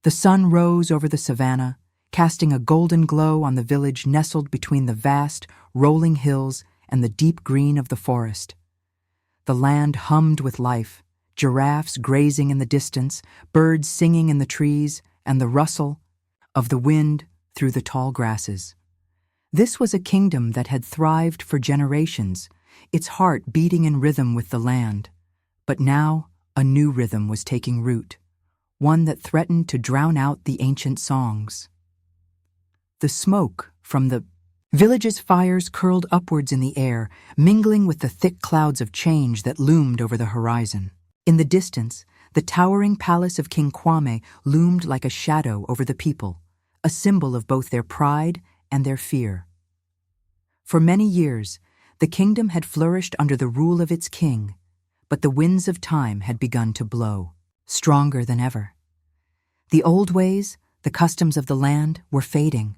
The sun rose over the savannah, casting a golden glow on the village nestled between the vast, rolling hills and the deep green of the forest. The land hummed with life, giraffes grazing in the distance, birds singing in the trees, and the rustle of the wind through the tall grasses. This was a kingdom that had thrived for generations, its heart beating in rhythm with the land. But now a new rhythm was taking root, one that threatened to drown out the ancient songs. The smoke from the village's fires curled upwards in the air, mingling with the thick clouds of change that loomed over the horizon. In the distance, the towering palace of King Kwame loomed like a shadow over the people, a symbol of both their pride and their fear. For many years, the kingdom had flourished under the rule of its king, but the winds of time had begun to blow, stronger than ever. The old ways, the customs of the land, were fading.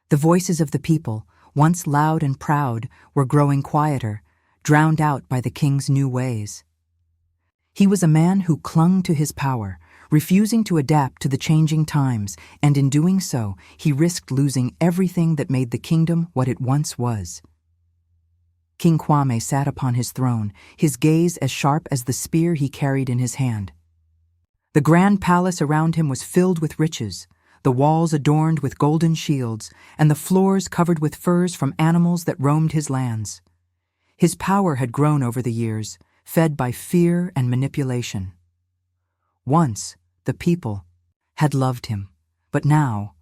The voices of the people, once loud and proud, were growing quieter, drowned out by the king's new ways. He was a man who clung to his power, refusing to adapt to the changing times, and in doing so, he risked losing everything that made the kingdom what it once was. King Kwame sat upon his throne, his gaze as sharp as the spear he carried in his hand. The grand palace around him was filled with riches, the walls adorned with golden shields, and the floors covered with furs from animals that roamed his lands. His power had grown over the years, fed by fear and manipulation. Once, the people had loved him, but now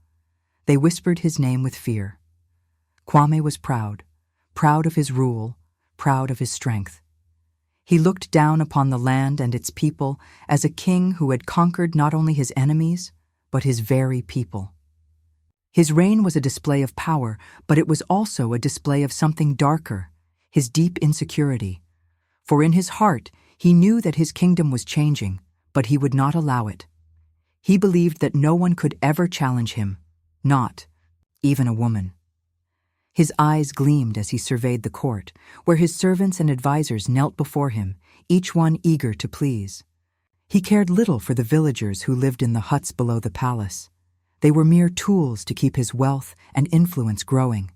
they whispered his name with fear. Kwame was proud of his rule, proud of his strength. He looked down upon the land and its people as a king who had conquered not only his enemies, but his very people. His reign was a display of power, but it was also a display of something darker, his deep insecurity. For in his heart, he knew that his kingdom was changing, but he would not allow it. He believed that no one could ever challenge him, not even a woman. His eyes gleamed as he surveyed the court, where his servants and advisors knelt before him, each one eager to please. He cared little for the villagers who lived in the huts below the palace. They were mere tools to keep his wealth and influence growing.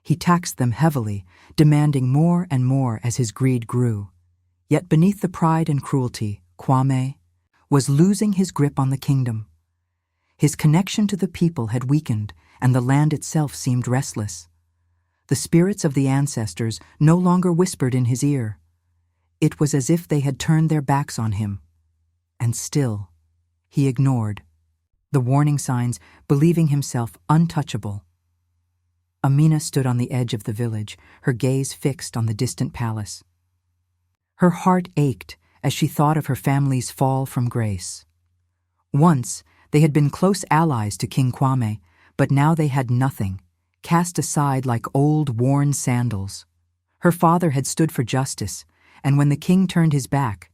He taxed them heavily, demanding more and more as his greed grew. Yet beneath the pride and cruelty, Kwame was losing his grip on the kingdom. His connection to the people had weakened, and the land itself seemed restless. The spirits of the ancestors no longer whispered in his ear. It was as if they had turned their backs on him. And still, he ignored the warning signs, believing himself untouchable. Amina stood on the edge of the village, her gaze fixed on the distant palace. Her heart ached as she thought of her family's fall from grace. Once, they had been close allies to King Kwame, but now they had nothing, cast aside like old, worn sandals. Her father had stood for justice, and when the king turned his back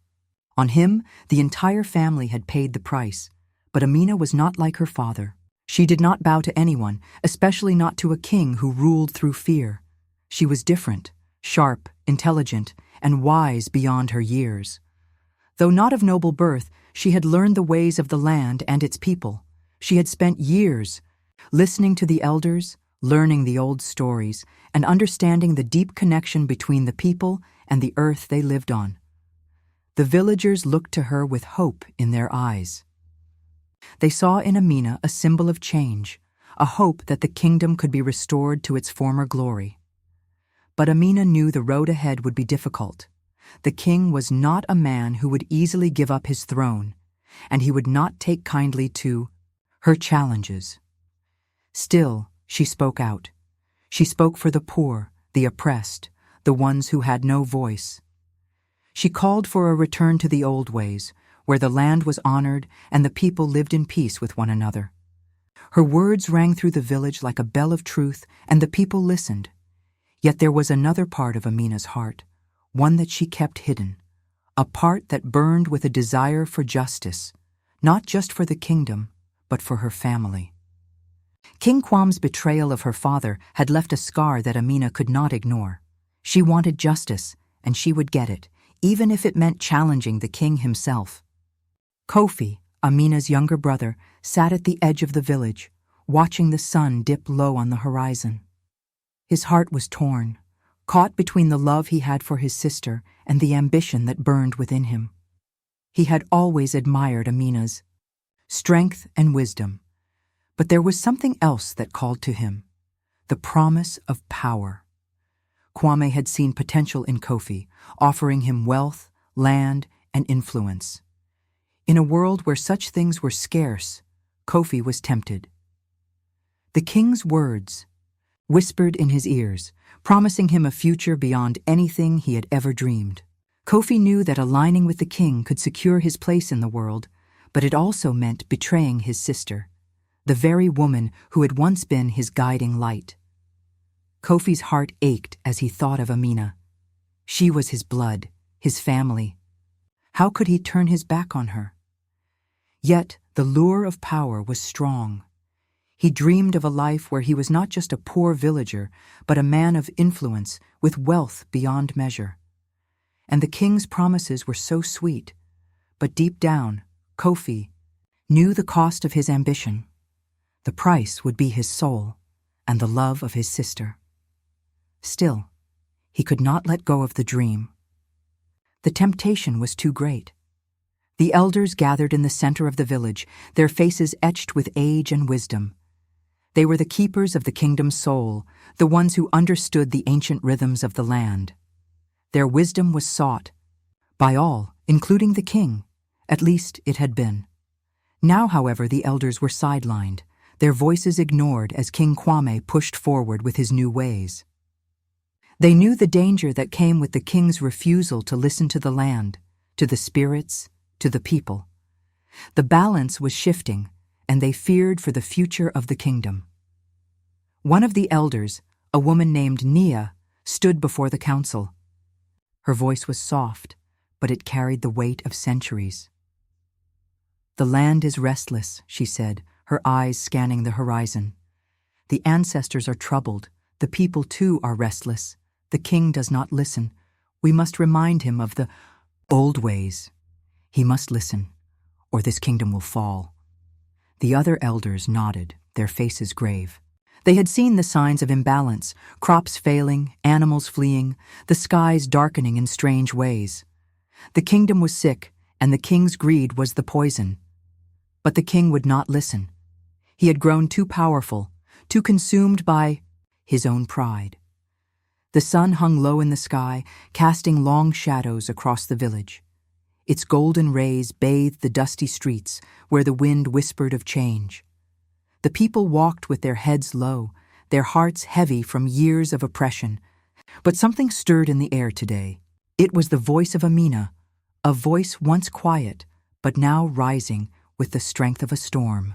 on him, the entire family had paid the price. But Amina was not like her father. She did not bow to anyone, especially not to a king who ruled through fear. She was different, sharp, intelligent, and wise beyond her years. Though not of noble birth, she had learned the ways of the land and its people. She had spent years listening to the elders, learning the old stories, and understanding the deep connection between the people and the earth they lived on. The villagers looked to her with hope in their eyes. They saw in Amina a symbol of change, a hope that the kingdom could be restored to its former glory. But Amina knew the road ahead would be difficult. The king was not a man who would easily give up his throne, and he would not take kindly to her challenges. Still, she spoke out. She spoke for the poor, the oppressed, the ones who had no voice. She called for a return to the old ways, where the land was honored and the people lived in peace with one another. Her words rang through the village like a bell of truth, and the people listened. Yet there was another part of Amina's heart, one that she kept hidden, a part that burned with a desire for justice, not just for the kingdom, but for her family. King Kwame's betrayal of her father had left a scar that Amina could not ignore. She wanted justice, and she would get it, even if it meant challenging the king himself. Kofi, Amina's younger brother, sat at the edge of the village, watching the sun dip low on the horizon. His heart was torn, caught between the love he had for his sister and the ambition that burned within him. He had always admired Amina's strength and wisdom, but there was something else that called to him, the promise of power. Kwame had seen potential in Kofi, offering him wealth, land, and influence. In a world where such things were scarce, Kofi was tempted. The king's words whispered in his ears, promising him a future beyond anything he had ever dreamed. Kofi knew that aligning with the king could secure his place in the world, but it also meant betraying his sister, the very woman who had once been his guiding light. Kofi's heart ached as he thought of Amina. She was his blood, his family. How could he turn his back on her? Yet the lure of power was strong. He dreamed of a life where he was not just a poor villager, but a man of influence with wealth beyond measure. And the king's promises were so sweet, but deep down, Kofi knew the cost of his ambition. The price would be his soul and the love of his sister. Still, he could not let go of the dream. The temptation was too great. The elders gathered in the center of the village, their faces etched with age and wisdom. They were the keepers of the kingdom's soul, the ones who understood the ancient rhythms of the land. Their wisdom was sought by all, including the king. At least it had been. Now, however, the elders were sidelined, their voices ignored as King Kwame pushed forward with his new ways. They knew the danger that came with the king's refusal to listen to the land, to the spirits, to the people. The balance was shifting, and they feared for the future of the kingdom. One of the elders, a woman named Nia, stood before the council. Her voice was soft, but it carried the weight of centuries. "The land is restless," she said, her eyes scanning the horizon. "The ancestors are troubled. The people too are restless. The king does not listen. We must remind him of the old ways. He must listen, or this kingdom will fall." The other elders nodded, their faces grave. They had seen the signs of imbalance, crops failing, animals fleeing, the skies darkening in strange ways. The kingdom was sick, and the king's greed was the poison. But the king would not listen. He had grown too powerful, too consumed by his own pride. The sun hung low in the sky, casting long shadows across the village. Its golden rays bathed the dusty streets where the wind whispered of change. The people walked with their heads low, their hearts heavy from years of oppression. But something stirred in the air today. It was the voice of Amina, a voice once quiet, but now rising with the strength of a storm.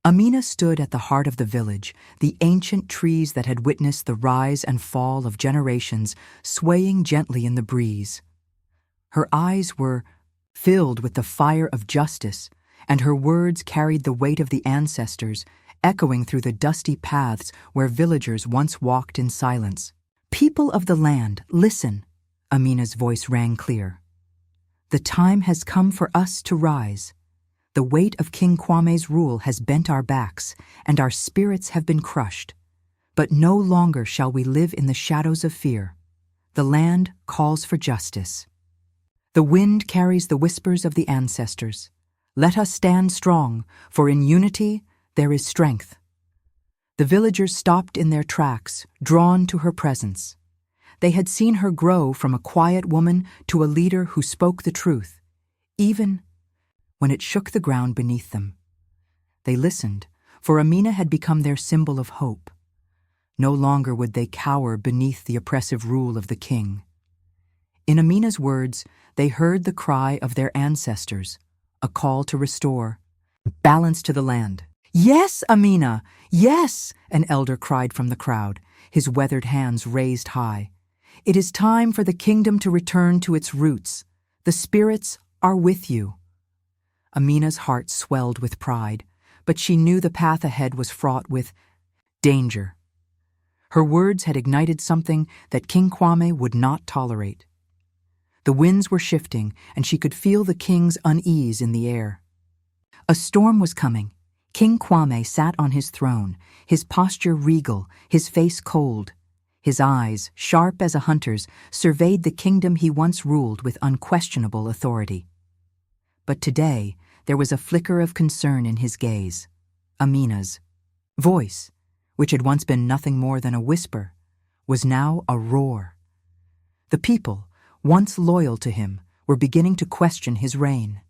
Amina stood at the heart of the village, the ancient trees that had witnessed the rise and fall of generations swaying gently in the breeze. Her eyes were filled with the fire of justice, and her words carried the weight of the ancestors, echoing through the dusty paths where villagers once walked in silence. "People of the land, listen," Amina's voice rang clear. "The time has come for us to rise. The weight of King Kwame's rule has bent our backs, and our spirits have been crushed. But no longer shall we live in the shadows of fear. The land calls for justice. The wind carries the whispers of the ancestors. Let us stand strong, for in unity there is strength." The villagers stopped in their tracks, drawn to her presence. They had seen her grow from a quiet woman to a leader who spoke the truth, even when it shook the ground beneath them. They listened, for Amina had become their symbol of hope. No longer would they cower beneath the oppressive rule of the king. In Amina's words, they heard the cry of their ancestors, a call to restore balance to the land. "Yes, Amina, yes," an elder cried from the crowd, his weathered hands raised high. "It is time for the kingdom to return to its roots. The spirits are with you." Amina's heart swelled with pride, but she knew the path ahead was fraught with danger. Her words had ignited something that King Kwame would not tolerate. The winds were shifting, and she could feel the king's unease in the air. A storm was coming. King Kwame sat on his throne, his posture regal, his face cold. His eyes, sharp as a hunter's, surveyed the kingdom he once ruled with unquestionable authority. But today, there was a flicker of concern in his gaze. Amina's voice, which had once been nothing more than a whisper, was now a roar. The people, once loyal to him, were beginning to question his reign.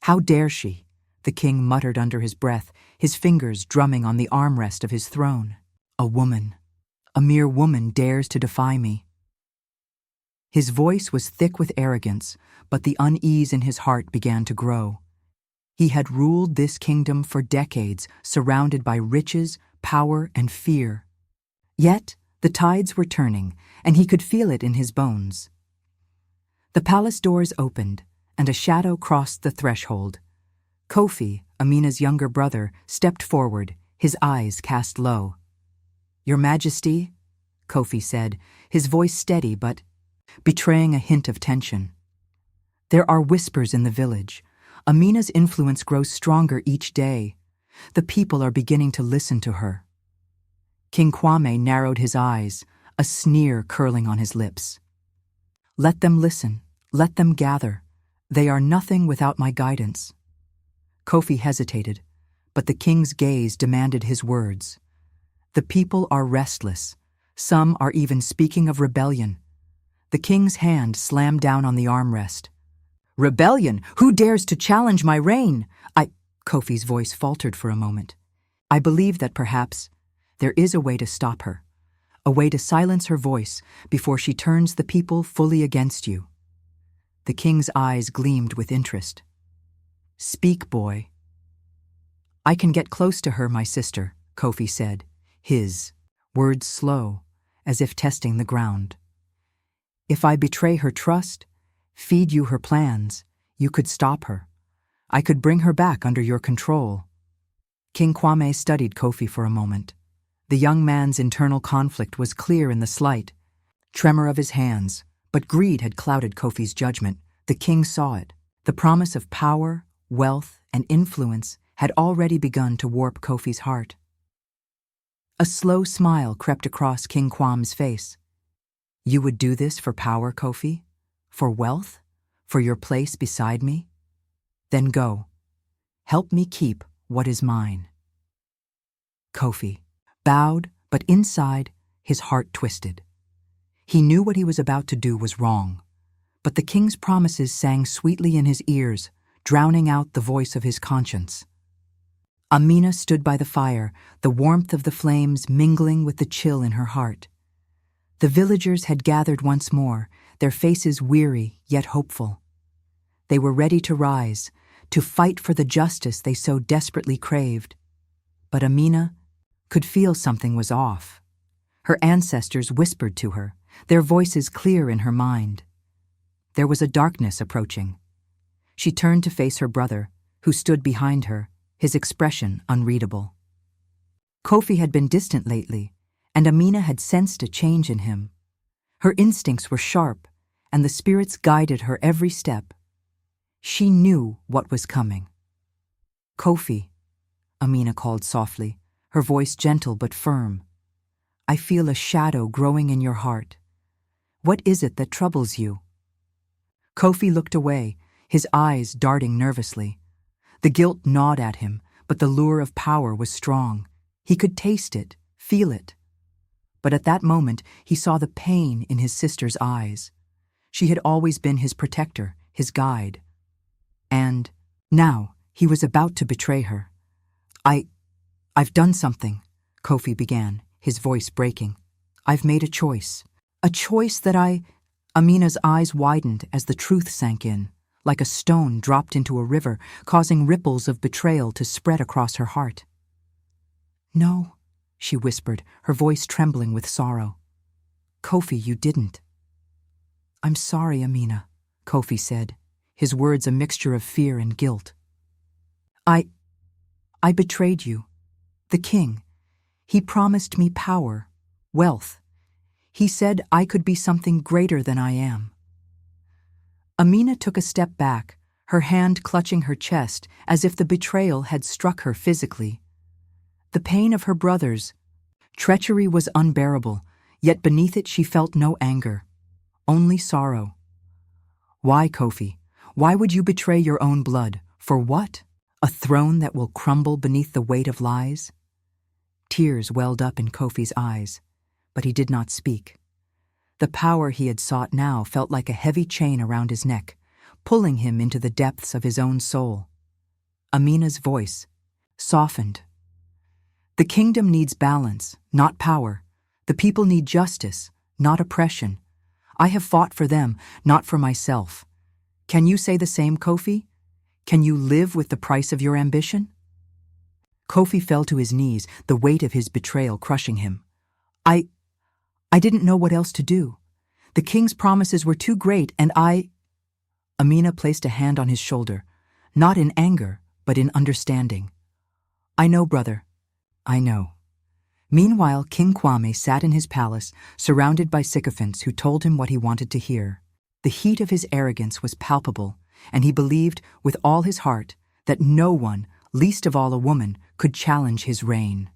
"How dare she?" the king muttered under his breath, his fingers drumming on the armrest of his throne. "A woman, a mere woman, dares to defy me." His voice was thick with arrogance, but the unease in his heart began to grow. He had ruled this kingdom for decades, surrounded by riches, power, and fear. Yet, the tides were turning, and he could feel it in his bones. The palace doors opened, and a shadow crossed the threshold. Kofi, Amina's younger brother, stepped forward, his eyes cast low. "Your Majesty," Kofi said, his voice steady but betraying a hint of tension. "There are whispers in the village. Amina's influence grows stronger each day. The people are beginning to listen to her." King Kwame narrowed his eyes, a sneer curling on his lips. "Let them listen. Let them gather. They are nothing without my guidance." Kofi hesitated, but the king's gaze demanded his words. "The people are restless. Some are even speaking of rebellion." The king's hand slammed down on the armrest. "Rebellion? Who dares to challenge my reign?" Kofi's voice faltered for a moment. "I believe that perhaps there is a way to stop her, a way to silence her voice before she turns the people fully against you." The king's eyes gleamed with interest. "Speak, boy." "I can get close to her, my sister," Kofi said, his words slow, as if testing the ground. "If I betray her trust, feed you her plans, you could stop her. I could bring her back under your control." King Kwame studied Kofi for a moment. The young man's internal conflict was clear in the slight tremor of his hands, but greed had clouded Kofi's judgment. The king saw it. The promise of power, wealth, and influence had already begun to warp Kofi's heart. A slow smile crept across King Kwame's face. "You would do this for power, Kofi? For wealth? For your place beside me? Then go. Help me keep what is mine." Kofi bowed, but inside, his heart twisted. He knew what he was about to do was wrong, but the king's promises sang sweetly in his ears, drowning out the voice of his conscience. Amina stood by the fire, the warmth of the flames mingling with the chill in her heart. The villagers had gathered once more, their faces weary yet hopeful. They were ready to rise, to fight for the justice they so desperately craved. But Amina could feel something was off. Her ancestors whispered to her, their voices clear in her mind. There was a darkness approaching. She turned to face her brother, who stood behind her, his expression unreadable. Kofi had been distant lately, and Amina had sensed a change in him. Her instincts were sharp, and the spirits guided her every step. She knew what was coming. "Kofi," Amina called softly, her voice gentle but firm. "I feel a shadow growing in your heart. What is it that troubles you?" Kofi looked away, his eyes darting nervously. The guilt gnawed at him, but the lure of power was strong. He could taste it, feel it. But at that moment, he saw the pain in his sister's eyes. She had always been his protector, his guide. And now he was about to betray her. I've done something," Kofi began, his voice breaking. "I've made a choice. A choice that Amina's eyes widened as the truth sank in, like a stone dropped into a river, causing ripples of betrayal to spread across her heart. "No," she whispered, her voice trembling with sorrow. "Kofi, you didn't." "I'm sorry, Amina," Kofi said, his words a mixture of fear and guilt. I betrayed you. The king. He promised me power, wealth. He said I could be something greater than I am." Amina took a step back, her hand clutching her chest as if the betrayal had struck her physically. The pain of her brother's treachery was unbearable, yet beneath it she felt no anger, only sorrow. Why, Kofi? Why would you betray your own blood? For what? A throne that will crumble beneath the weight of lies? Tears welled up in Kofi's eyes, but he did not speak. The power he had sought now felt like a heavy chain around his neck, pulling him into the depths of his own soul. Amina's voice softened. The kingdom needs balance, not power. The people need justice, not oppression. I have fought for them, not for myself. Can you say the same, Kofi? Can you live with the price of your ambition? Kofi fell to his knees, the weight of his betrayal crushing him. I didn't know what else to do. The king's promises were too great, and Amina placed a hand on his shoulder, not in anger, but in understanding. I know, brother. I know. Meanwhile, King Kwame sat in his palace, surrounded by sycophants who told him what he wanted to hear. The heat of his arrogance was palpable, and he believed with all his heart that no one, least of all a woman, could challenge his reign.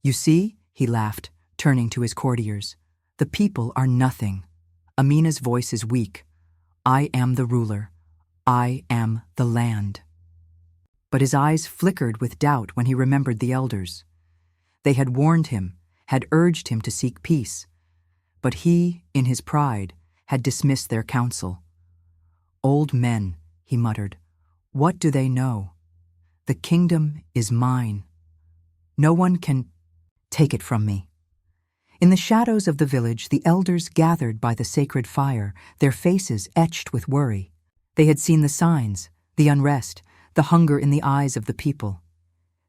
You see, he laughed, turning to his courtiers, the people are nothing. Amina's voice is weak. I am the ruler. I am the land. But his eyes flickered with doubt when he remembered the elders. They had warned him, had urged him to seek peace. But he, in his pride, had dismissed their counsel. Old men, he muttered, what do they know? The kingdom is mine. No one can take it from me. In the shadows of the village, the elders gathered by the sacred fire, their faces etched with worry. They had seen the signs, the unrest, the hunger in the eyes of the people.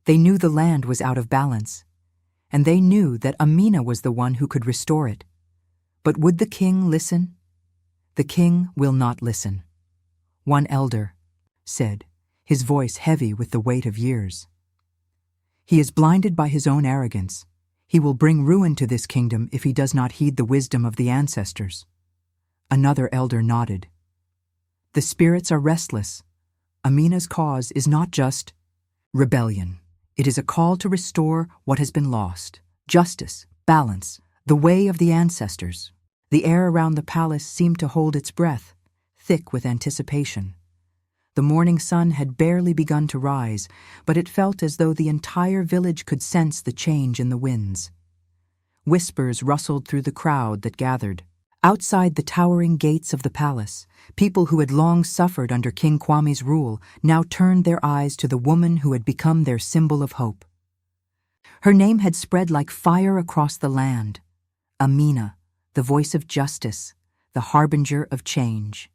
They knew the land was out of balance, and they knew that Amina was the one who could restore it. But would the king listen? The king will not listen. One elder said, his voice heavy with the weight of years. He is blinded by his own arrogance. He will bring ruin to this kingdom if he does not heed the wisdom of the ancestors. Another elder nodded. The spirits are restless. Amina's cause is not just rebellion. It is a call to restore what has been lost. Justice, balance, the way of the ancestors. The air around the palace seemed to hold its breath, thick with anticipation. The morning sun had barely begun to rise, but it felt as though the entire village could sense the change in the winds. Whispers rustled through the crowd that gathered. Outside the towering gates of the palace, people who had long suffered under King Kwame's rule now turned their eyes to the woman who had become their symbol of hope. Her name had spread like fire across the land. Amina, the voice of justice, the harbinger of change.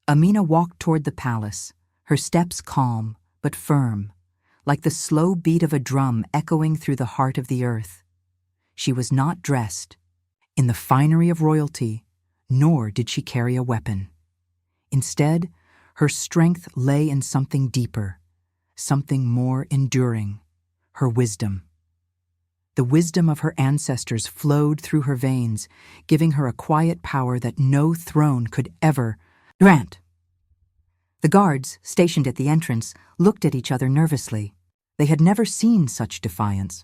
Amina walked toward the palace, her steps calm but firm, like the slow beat of a drum echoing through the heart of the earth. She was not dressed in the finery of royalty, nor did she carry a weapon. Instead, her strength lay in something deeper, something more enduring, her wisdom. The wisdom of her ancestors flowed through her veins, giving her a quiet power that no throne could ever grant. The guards, stationed at the entrance, looked at each other nervously. They had never seen such defiance.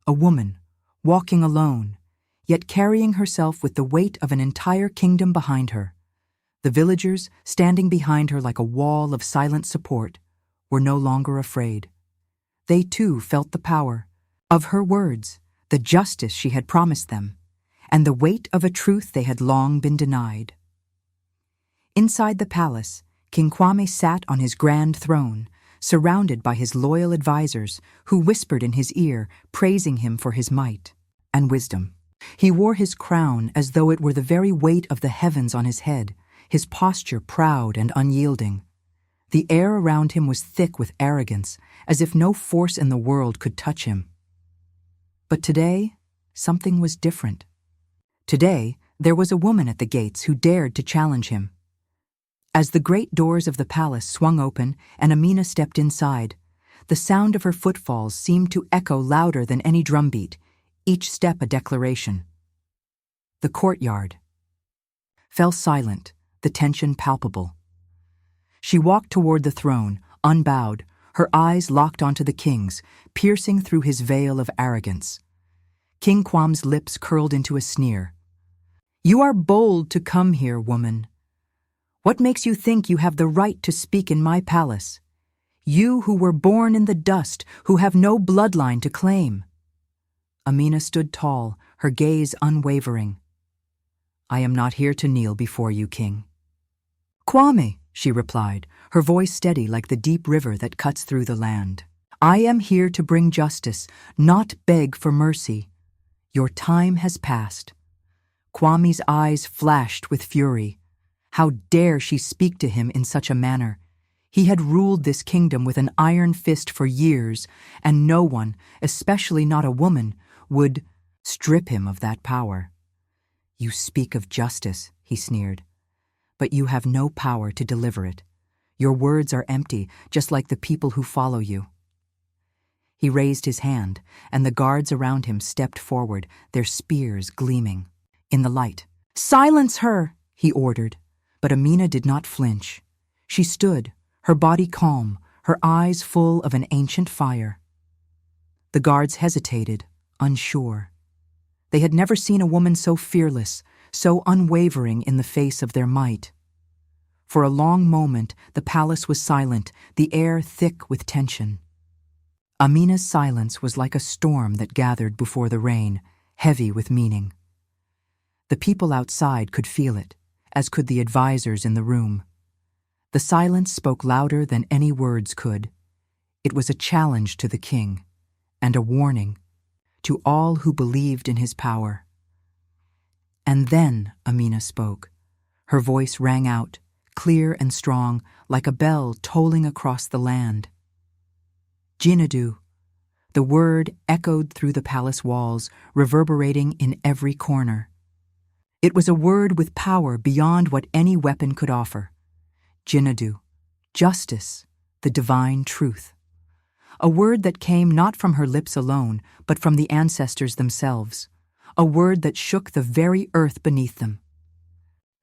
A woman, walking alone, yet carrying herself with the weight of an entire kingdom behind her. The villagers, standing behind her like a wall of silent support, were no longer afraid. They too felt the power of her words, the justice she had promised them, and the weight of a truth they had long been denied. Inside the palace, King Kwame sat on his grand throne, surrounded by his loyal advisors who whispered in his ear, praising him for his might and wisdom. He wore his crown as though it were the very weight of the heavens on his head, his posture proud and unyielding. The air around him was thick with arrogance, as if no force in the world could touch him. But today, something was different. Today, there was a woman at the gates who dared to challenge him. As the great doors of the palace swung open and Amina stepped inside, the sound of her footfalls seemed to echo louder than any drumbeat, each step a declaration. The courtyard fell silent, the the tension palpable. She walked toward the throne, unbowed, her eyes locked onto the king's, piercing through his veil of arrogance. King Kwame's lips curled into a sneer. "You are bold to come here, woman. What makes you think you have the right to speak in my palace? You who were born in the dust, who have no bloodline to claim." Amina stood tall, her gaze unwavering. "I am not here to kneel before you, king." "Kwame," she replied, her voice steady like the deep river that cuts through the land. "I am here to bring justice, not beg for mercy. Your time has passed." Kwame's eyes flashed with fury. How dare she speak to him in such a manner? He had ruled this kingdom with an iron fist for years, and no one, especially not a woman, would strip him of that power. "You speak of justice," he sneered, "but you have no power to deliver it. Your words are empty, just like the people who follow you." He raised his hand, and the guards around him stepped forward, their spears gleaming in the light. "Silence her!" he ordered. But Amina did not flinch. She stood, her body calm, her eyes full of an ancient fire. The guards hesitated, unsure. They had never seen a woman so fearless, so unwavering in the face of their might. For a long moment, the palace was silent, the air thick with tension. Amina's silence was like a storm that gathered before the rain, heavy with meaning. The people outside could feel it, as could the advisors in the room. The silence spoke louder than any words could. It was a challenge to the king, and a warning to all who believed in his power. And then Amina spoke. Her voice rang out, clear and strong, like a bell tolling across the land. Jinadu. The word echoed through the palace walls, reverberating in every corner. It was a word with power beyond what any weapon could offer. Jinadu, justice, the divine truth. A word that came not from her lips alone, but from the ancestors themselves. A word that shook the very earth beneath them.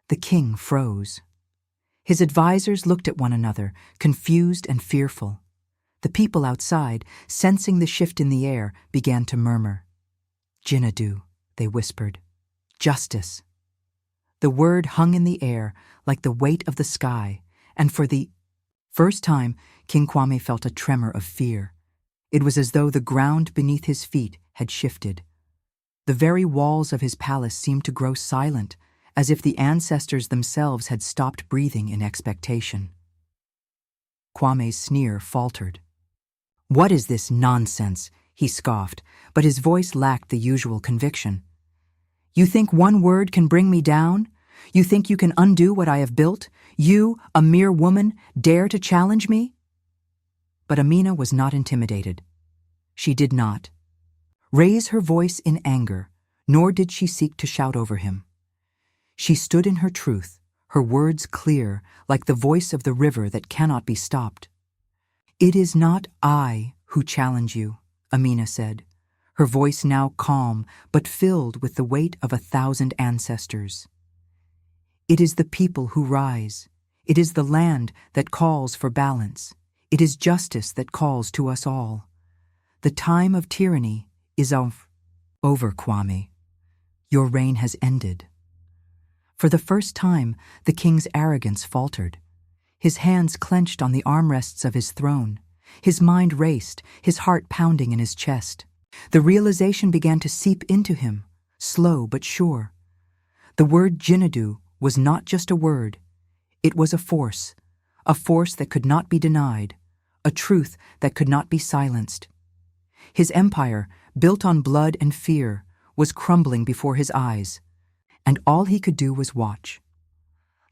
The king froze. His advisors looked at one another, confused and fearful. The people outside, sensing the shift in the air, began to murmur. "Jinadu," they whispered. "Justice." The word hung in the air like the weight of the sky, and for the first time, King Kwame felt a tremor of fear. It was as though the ground beneath his feet had shifted. The very walls of his palace seemed to grow silent, as if the ancestors themselves had stopped breathing in expectation. Kwame's sneer faltered. "What is this nonsense?" he scoffed, but his voice lacked the usual conviction. "You think one word can bring me down? You think you can undo what I have built? You, a mere woman, dare to challenge me?" But Amina was not intimidated. She did not raise her voice in anger, nor did she seek to shout over him. She stood in her truth, her words clear, like the voice of the river that cannot be stopped. "It is not I who challenge you," Amina said, her voice now calm but filled with the weight of 1,000 ancestors. "It is the people who rise. It is the land that calls for balance. It is justice that calls to us all. The time of tyranny is over, Kwame. Your reign has ended." For the first time, the king's arrogance faltered. His hands clenched on the armrests of his throne. His mind raced, his heart pounding in his chest. The realization began to seep into him, slow but sure. The word Jinadu was not just a word. It was a force that could not be denied, a truth that could not be silenced. His empire, built on blood and fear, was crumbling before his eyes, and all he could do was watch.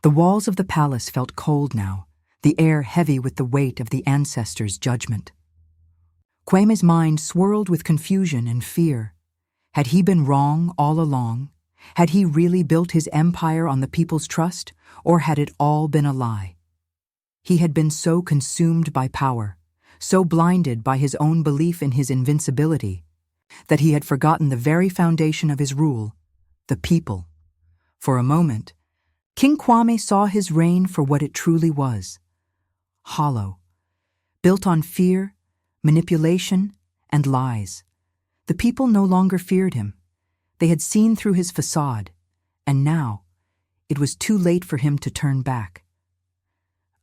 The walls of the palace felt cold now, the air heavy with the weight of the ancestors' judgment. Kwame's mind swirled with confusion and fear. Had he been wrong all along? Had he really built his empire on the people's trust, or had it all been a lie? He had been so consumed by power, so blinded by his own belief in his invincibility, that he had forgotten the very foundation of his rule, the people. For a moment, King Kwame saw his reign for what it truly was: hollow, built on fear, manipulation, and lies. The people no longer feared him. They had seen through his facade, and now it was too late for him to turn back.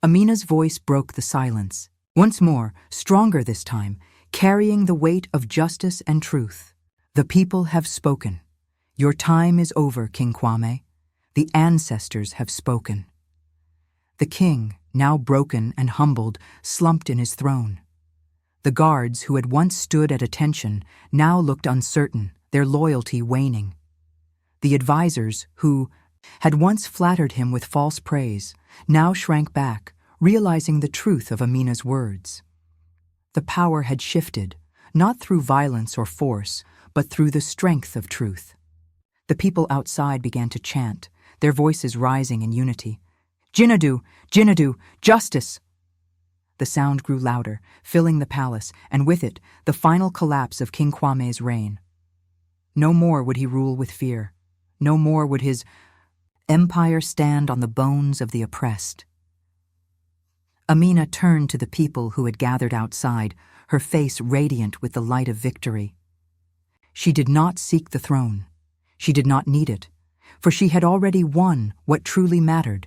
Amina's voice broke the silence, once more, stronger this time, carrying the weight of justice and truth. The people have spoken. Your time is over, King Kwame. The ancestors have spoken. The king, now broken and humbled, slumped in his throne. The guards, who had once stood at attention, now looked uncertain, their loyalty waning. The advisors, who had once flattered him with false praise, now shrank back, realizing the truth of Amina's words. The power had shifted, not through violence or force, but through the strength of truth. The people outside began to chant, their voices rising in unity. "Jinadu! Jinadu! Justice!" The sound grew louder, filling the palace, and with it, the final collapse of King Kwame's reign. No more would he rule with fear. No more would his empire stand on the bones of the oppressed. Amina turned to the people who had gathered outside, her face radiant with the light of victory. She did not seek the throne. She did not need it, for she had already won what truly mattered: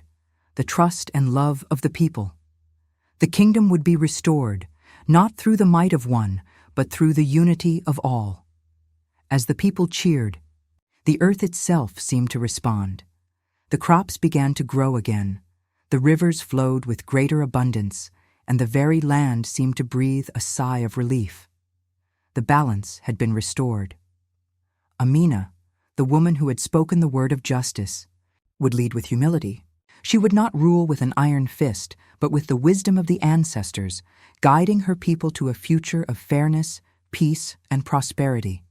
the trust and love of the people. The kingdom would be restored, not through the might of one, but through the unity of all. As the people cheered, the earth itself seemed to respond. The crops began to grow again, the rivers flowed with greater abundance, and the very land seemed to breathe a sigh of relief. The balance had been restored. Amina, the woman who had spoken the word of justice, would lead with humility. She would not rule with an iron fist, but with the wisdom of the ancestors, guiding her people to a future of fairness, peace, and prosperity.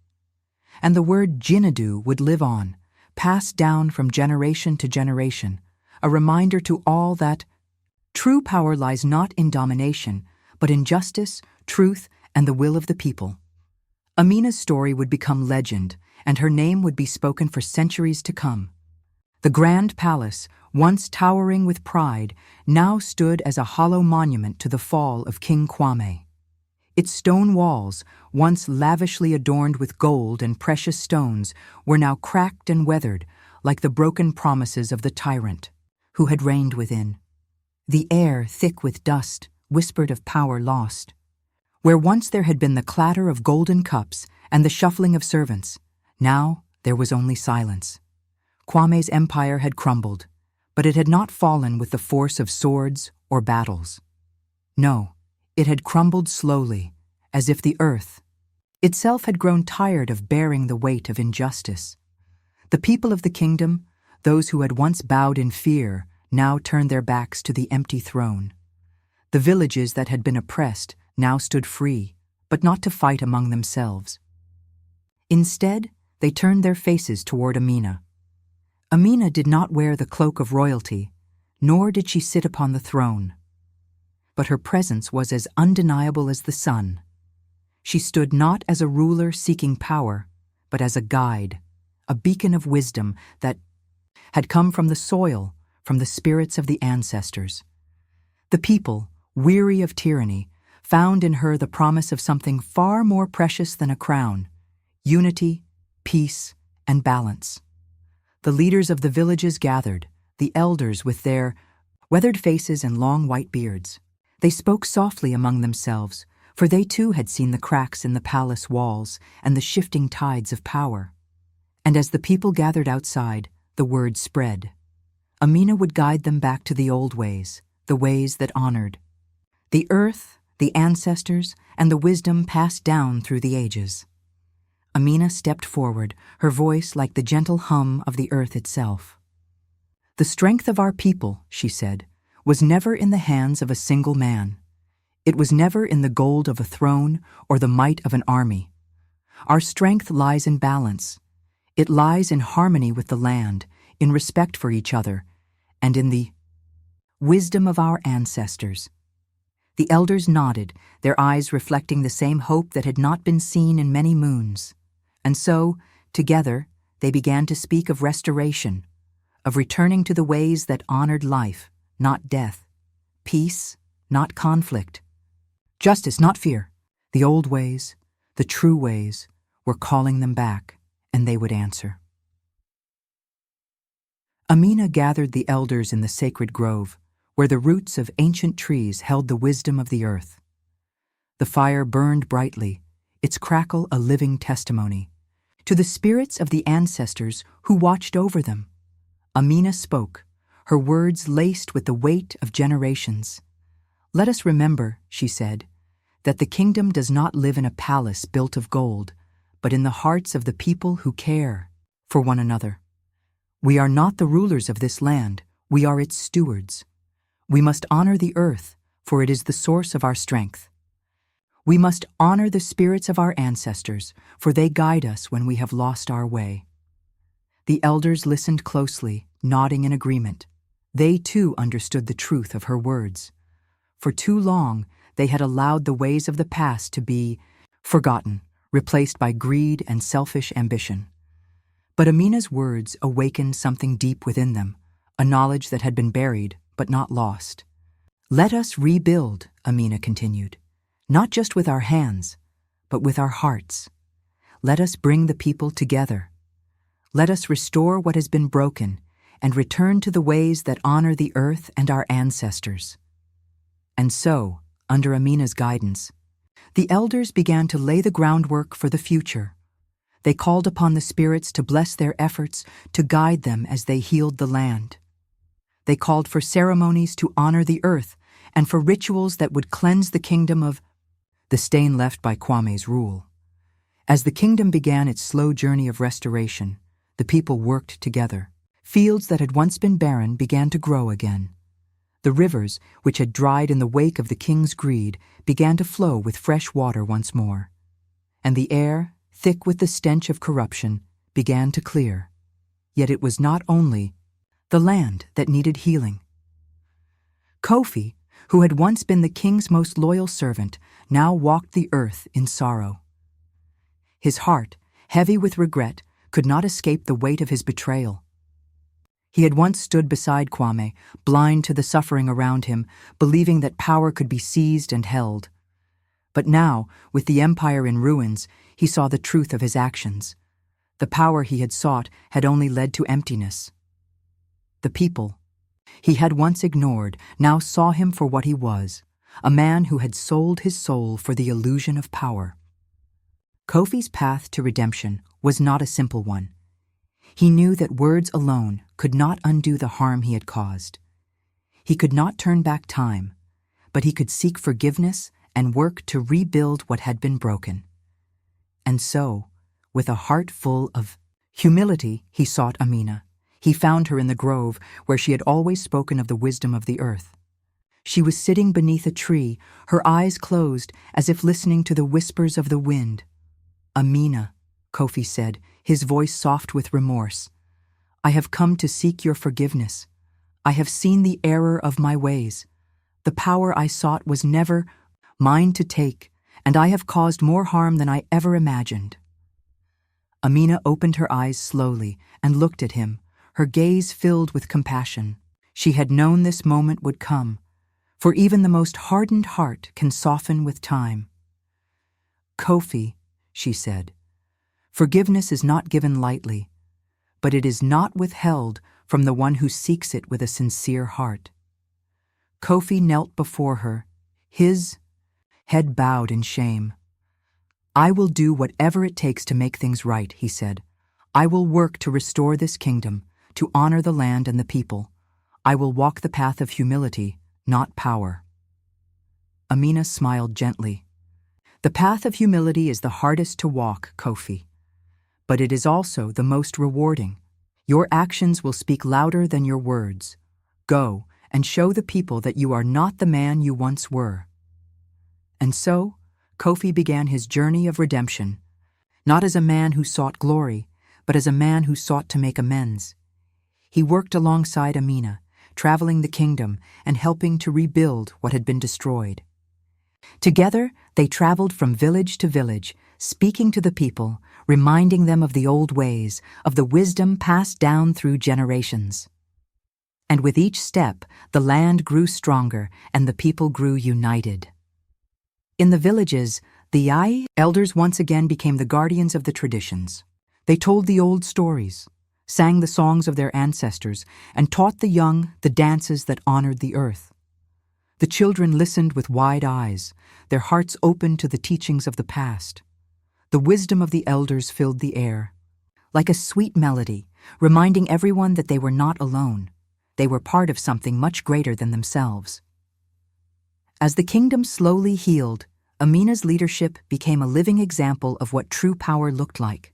And the word Jinadu would live on, passed down from generation to generation, a reminder to all that true power lies not in domination, but in justice, truth, and the will of the people. Amina's story would become legend, and her name would be spoken for centuries to come. The grand palace, once towering with pride, now stood as a hollow monument to the fall of King Kwame. Its stone walls, once lavishly adorned with gold and precious stones, were now cracked and weathered, like the broken promises of the tyrant who had reigned within. The air, thick with dust, whispered of power lost. Where once there had been the clatter of golden cups and the shuffling of servants, now there was only silence. Kwame's empire had crumbled, but it had not fallen with the force of swords or battles. No, it had crumbled slowly, as if the earth itself had grown tired of bearing the weight of injustice. The people of the kingdom, those who had once bowed in fear, now turned their backs to the empty throne. The villages that had been oppressed now stood free, but not to fight among themselves. Instead, they turned their faces toward Amina. Amina did not wear the cloak of royalty, nor did she sit upon the throne. But her presence was as undeniable as the sun. She stood not as a ruler seeking power, but as a guide, a beacon of wisdom that had come from the soil, from the spirits of the ancestors. The people, weary of tyranny, found in her the promise of something far more precious than a crown: unity, peace, and balance. The leaders of the villages gathered, the elders with their weathered faces and long white beards. They spoke softly among themselves, for they too had seen the cracks in the palace walls and the shifting tides of power. And as the people gathered outside, the word spread. Amina would guide them back to the old ways, the ways that honored the earth, the ancestors, and the wisdom passed down through the ages. Amina stepped forward, her voice like the gentle hum of the earth itself. "The strength of our people," she said, "was never in the hands of a single man. It was never in the gold of a throne or the might of an army. Our strength lies in balance. It lies in harmony with the land, in respect for each other, and in the wisdom of our ancestors." The elders nodded, their eyes reflecting the same hope that had not been seen in many moons. And so, together, they began to speak of restoration, of returning to the ways that honored life, not death, peace, not conflict, justice, not fear. The old ways, the true ways, were calling them back, and they would answer. Amina gathered the elders in the sacred grove, where the roots of ancient trees held the wisdom of the earth. The fire burned brightly, its crackle a living testimony to the spirits of the ancestors who watched over them. Amina spoke, her words laced with the weight of generations. "Let us remember," she said, "that the kingdom does not live in a palace built of gold, but in the hearts of the people who care for one another. We are not the rulers of this land, we are its stewards. We must honor the earth, for it is the source of our strength. We must honor the spirits of our ancestors, for they guide us when we have lost our way." The elders listened closely, nodding in agreement. They too understood the truth of her words. For too long, they had allowed the ways of the past to be forgotten, replaced by greed and selfish ambition. But Amina's words awakened something deep within them, a knowledge that had been buried but not lost. "Let us rebuild," Amina continued, "not just with our hands, but with our hearts. Let us bring the people together. Let us restore what has been broken and return to the ways that honor the earth and our ancestors." And so, under Amina's guidance, the elders began to lay the groundwork for the future. They called upon the spirits to bless their efforts, to guide them as they healed the land. They called for ceremonies to honor the earth and for rituals that would cleanse the kingdom of the stain left by Kwame's rule. As the kingdom began its slow journey of restoration, the people worked together. Fields that had once been barren began to grow again. The rivers, which had dried in the wake of the king's greed, began to flow with fresh water once more. And the air, thick with the stench of corruption, began to clear. Yet it was not only the land that needed healing. Kofi, who had once been the king's most loyal servant, now walked the earth in sorrow. His heart, heavy with regret, could not escape the weight of his betrayal. He had once stood beside Kwame, blind to the suffering around him, believing that power could be seized and held. But now, with the empire in ruins, he saw the truth of his actions. The power he had sought had only led to emptiness. The people he had once ignored now saw him for what he was, a man who had sold his soul for the illusion of power. Kofi's path to redemption was not a simple one. He knew that words alone could not undo the harm he had caused. He could not turn back time, but he could seek forgiveness and work to rebuild what had been broken. And so, with a heart full of humility, he sought Amina. He found her in the grove where she had always spoken of the wisdom of the earth. She was sitting beneath a tree, her eyes closed as if listening to the whispers of the wind. "Amina," Kofi said, his voice soft with remorse, "I have come to seek your forgiveness. I have seen the error of my ways. The power I sought was never mine to take, and I have caused more harm than I ever imagined." Amina opened her eyes slowly and looked at him, her gaze filled with compassion. She had known this moment would come, for even the most hardened heart can soften with time. "Kofi," she said, "forgiveness is not given lightly, but it is not withheld from the one who seeks it with a sincere heart." Kofi knelt before her, his head bowed in shame. "I will do whatever it takes to make things right," he said. "I will work to restore this kingdom, to honor the land and the people. I will walk the path of humility, not power." Amina smiled gently. "The path of humility is the hardest to walk, Kofi, but it is also the most rewarding. Your actions will speak louder than your words. Go and show the people that you are not the man you once were." And so, Kofi began his journey of redemption, not as a man who sought glory, but as a man who sought to make amends. He worked alongside Amina, traveling the kingdom and helping to rebuild what had been destroyed. Together, they traveled from village to village, speaking to the people, reminding them of the old ways, of the wisdom passed down through generations. And with each step, the land grew stronger and the people grew united. In the villages, the Yai elders once again became the guardians of the traditions. They told the old stories, sang the songs of their ancestors, and taught the young the dances that honored the earth. The children listened with wide eyes, their hearts open to the teachings of the past. The wisdom of the elders filled the air, like a sweet melody, reminding everyone that they were not alone. They were part of something much greater than themselves. As the kingdom slowly healed, Amina's leadership became a living example of what true power looked like.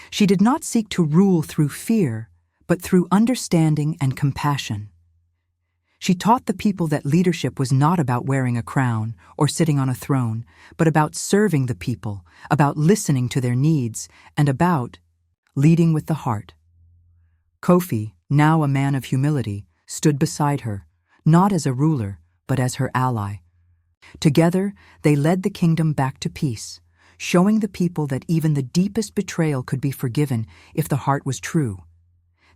She did not seek to rule through fear, but through understanding and compassion. She taught the people that leadership was not about wearing a crown or sitting on a throne, but about serving the people, about listening to their needs, and about leading with the heart. Kofi, now a man of humility, stood beside her, not as a ruler, but as her ally. Together, they led the kingdom back to peace, showing the people that even the deepest betrayal could be forgiven if the heart was true.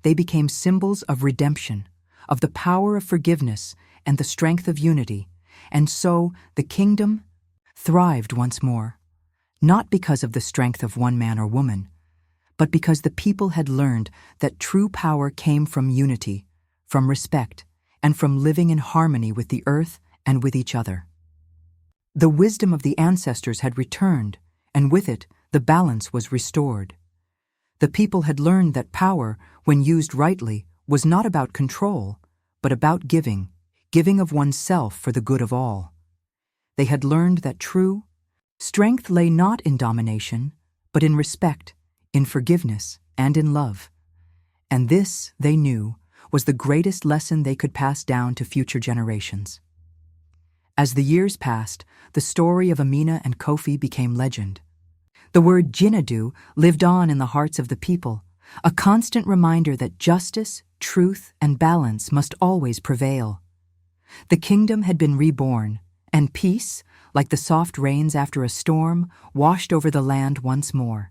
They became symbols of redemption, of the power of forgiveness and the strength of unity, and so the kingdom thrived once more, not because of the strength of one man or woman, but because the people had learned that true power came from unity, from respect, and from living in harmony with the earth and with each other. The wisdom of the ancestors had returned, and with it, the balance was restored. The people had learned that power, when used rightly, was not about control, but about giving of oneself for the good of all. They had learned that true strength lay not in domination, but in respect, in forgiveness, and in love. And this, they knew, was the greatest lesson they could pass down to future generations. As the years passed, the story of Amina and Kofi became legend. The word Jinadu lived on in the hearts of the people, a constant reminder that justice, truth, and balance must always prevail. The kingdom had been reborn, and peace, like the soft rains after a storm, washed over the land once more.